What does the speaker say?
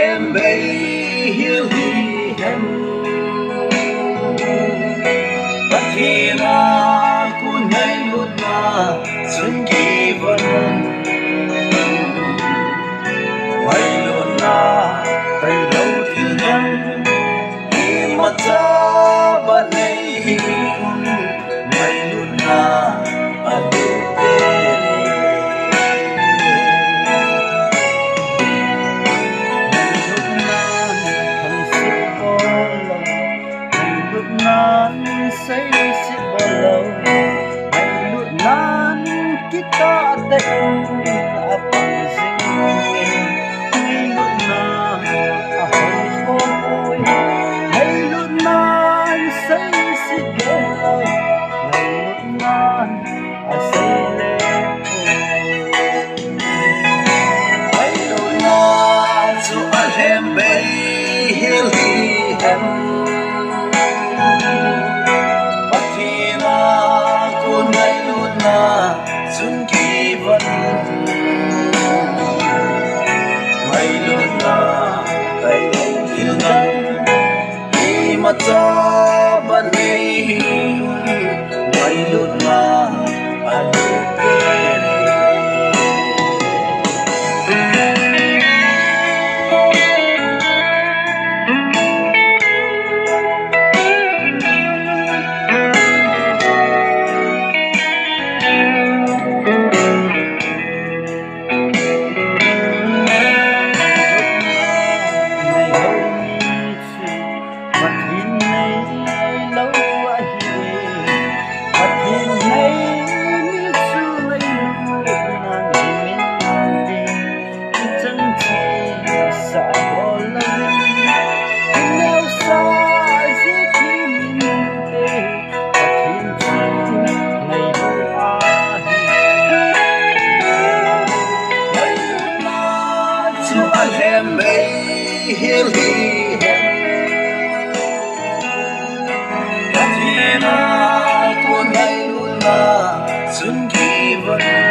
hem bay hiu hi hem Pathina ku nai lut na sun ki von Mai lo na tai lo til nan ma cha ba nei hi mai lut na adu pe nan say si balaw ay lunan kita te apang singin ay lunan ahoy koy ay lunan say si balaw ay lunan asay lepo ay lunan so alhem bay hili hem Pathina ku nai lut na sun ki von Mai lut na tai lo til nan hi ma cha ba nei mai lut na adu pe hem bay hiu hi hem Pathina ku nai lut na sun ki von